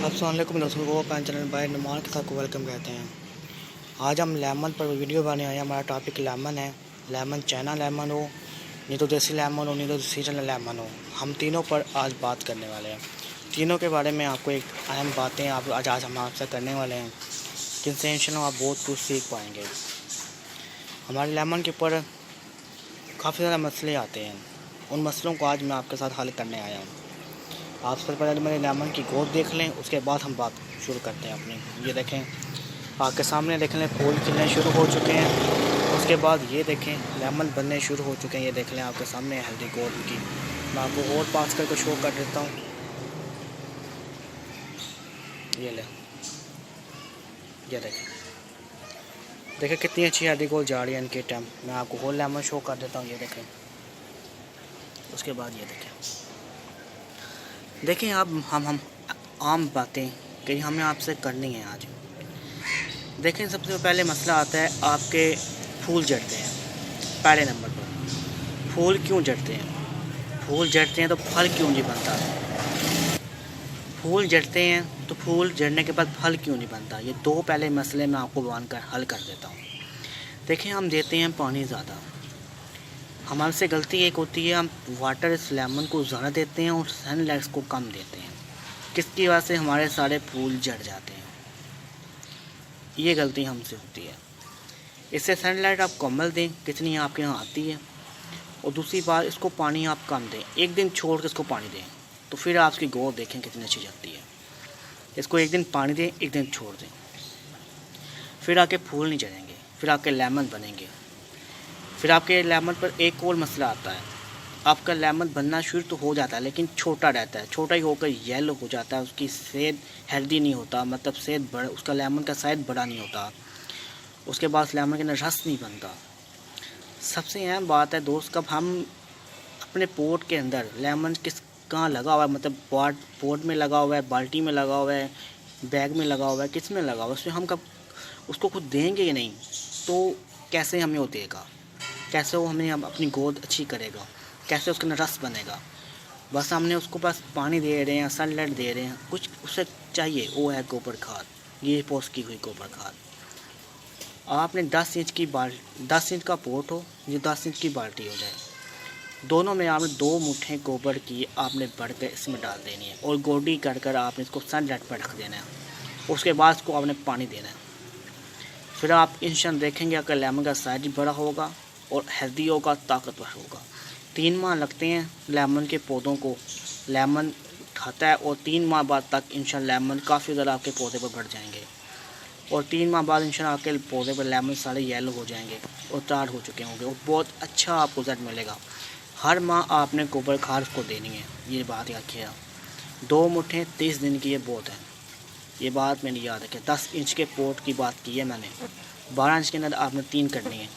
अस्सलाम वालेकुम दोस्तों को पैन चैनल बाय नुमान के साथ को वेलकम कहते हैं। आज हम लेमन पर वीडियो बनाने आए हैं। हमारा टॉपिक लेमन है। लेमन चाइना लेमन हो, नहीं तो देसी लेमन हो, नहीं तो सीजनल लेमन हो, हम तीनों पर आज बात करने वाले हैं। तीनों के बारे में आपको एक अहम बातें आज हम आपसे करने वाले हैं, जिनसे इंशाल्लाह आप बहुत कुछ सीख पाएंगे। हमारे लेमन के ऊपर काफ़ी ज़्यादा मसले आते हैं, उन मसलों को आज मैं आपके साथ हल करने आया हूँ। आप सबसे पहले मेरे लेमन की ग्रोथ देख लें, उसके बाद हम बात शुरू करते हैं अपनी। ये देखें, आपके सामने देख लें फूल खिलने शुरू हो चुके हैं। उसके बाद ये देखें लेमन बनने शुरू हो चुके हैं। ये देख लें आपके सामने हेल्दी ग्रोथ की। मैं आपको और पास करके शो कर देता हूँ। ये लें, ये देखें कितनी अच्छी हेल्दी ग्रोथ जा रही है इनके टाइम। मैं आपको और लेमन शो कर देता हूँ। ये देखें, उसके बाद ये देखें आप हम आम बातें कि हमें आपसे करनी है आज। देखें, सबसे पहले मसला आता है आपके फूल झड़ते हैं। पहले नंबर पर फूल क्यों झड़ते हैं? फूल झड़ते हैं तो फल क्यों नहीं बनता? फूल झड़ते हैं तो फूल झड़ने के बाद फल क्यों नहीं बनता? ये दो पहले मसले मैं आपको बांध कर हल कर देता हूँ। देखें, हम देते हैं पानी ज़्यादा। हमारे से गलती एक होती है, हम वाटर इस लेमन को ज़्यादा देते हैं और सनलाइट को कम देते हैं, किसकी वजह से हमारे सारे फूल झड़ जाते हैं। ये गलती हमसे होती है। इससे सनलाइट आप कमल दें कितनी आपके यहाँ आती है, और दूसरी बात इसको पानी आप कम दें। एक दिन छोड़ के इसको पानी दें तो फिर आपकी ग्रोथ देखें कितनी अच्छी जाती है। इसको एक दिन पानी दें, एक दिन छोड़ दें, फिर आपके फूल नहीं झड़ेंगे, फिर आपके लेमन बनेंगे। फिर आपके लेमन पर एक और मसला आता है, आपका लेमन बनना शुरू तो हो जाता है लेकिन छोटा रहता है, छोटा ही होकर येलो हो जाता है। उसकी सेहत हेल्दी नहीं होता, मतलब सेहत बड़ा, उसका लेमन का साइज बड़ा नहीं होता। उसके बाद लेमन के अंदर रस नहीं बनता। सबसे अहम बात है दोस्त, कब हम अपने पोट के अंदर लेमन कहाँ लगा हुआ है, मतलब पोट में लगा हुआ है, बाल्टी में लगा हुआ है, बैग में लगा हुआ है, किस में लगा हुआ है, उसमें हम कब उसको खुद देंगे ही नहीं तो कैसे हमें वो देगा? कैसे वो हमें अपनी ग्रोथ अच्छी करेगा? कैसे उसके अंदर रस बनेगा? बस हमने उसको बस पानी दे रहे हैं, सनलाइट दे रहे हैं, कुछ उसे चाहिए, वो है गोबर खाद। ये पोस्ट की हुई गोबर खाद। आपने 10 इंच का पोट हो, ये 10 इंच की बाल्टी हो जाए, दोनों में आपने 2 मुट्ठे गोबर की आपने भर कर इसमें डाल देनी है और गोडी कर आपने इसको सनलाइट पर रख देना है। उसके बाद इसको आपने पानी देना है। फिर आप इंशाल्लाह देखेंगे आपका लेमन का साइज बड़ा होगा और हेल्दी होगा, ताकतवर होगा। 3 माह लगते हैं लेमन के पौधों को, लेमन खाता है, और 3 माह बाद तक इंशाल्लाह लेमन काफ़ी ज़्यादा आपके पौधे पर बढ़ जाएंगे, और 3 माह बाद इंशाल्लाह आपके पौधे पर लेमन सारे येलो हो जाएंगे और तैयार हो चुके होंगे, और बहुत अच्छा आपको रिजल्ट मिलेगा। हर माह आपने गोबर खाद को देनी है, ये बात याद रखिएगा। 2 मुट्ठे 30 दिन की ये बहुत है, ये बात मैंने याद रखी। 10 इंच के पोट की बात की है मैंने। 12 इंच के अंदर आपने 3 करनी है,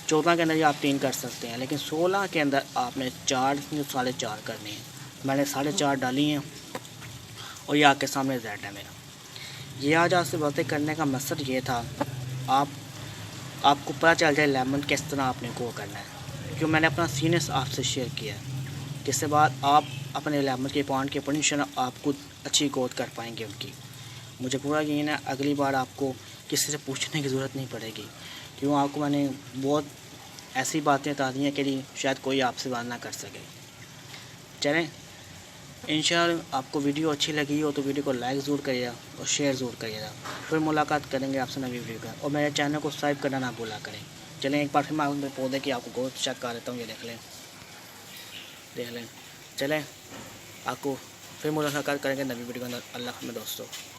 14 के अंदर ही आप 3 कर सकते हैं, लेकिन 16 के अंदर आपने 4 4.5 करनी है। मैंने 4.5 डाली हैं और ये आपके सामने रिजल्ट है मेरा। ये आज आपसे बातें करने का मकसद ये था, आपको पता चल जाए लेमन किस तरह आपने ग्रो करना है, क्योंकि मैंने अपना सीनियस आपसे शेयर किया है, जिससे बाद आप अपने लेमन के पॉइंट के पोजीशन आपको अच्छी ग्रोथ कर पाएंगे उनकी। मुझे पूरा यकीन है अगली बार आपको किसी से पूछने की ज़रूरत नहीं पड़ेगी, क्यों आपको मैंने बहुत ऐसी बातें बता दी हैं कि शायद कोई आपसे बात ना कर सके। चलें, इंशाल्लाह आपको वीडियो अच्छी लगी हो तो वीडियो को लाइक ज़रूर करिएगा और शेयर ज़रूर करिएगा। फिर मुलाकात करेंगे आपसे नवी वीडियो का, और मेरे चैनल को सब्सक्राइब करना ना भूला करें। चलें, एक बार फिर मैं अपने पौधे की आपको ग्रोथ चेक कर देता हूँ। ये देख लें। चलें, आपको फिर मुलाकात करेंगे नवी वीडियो के अंदर। अल्लाह हाफ़िज़ दोस्तों।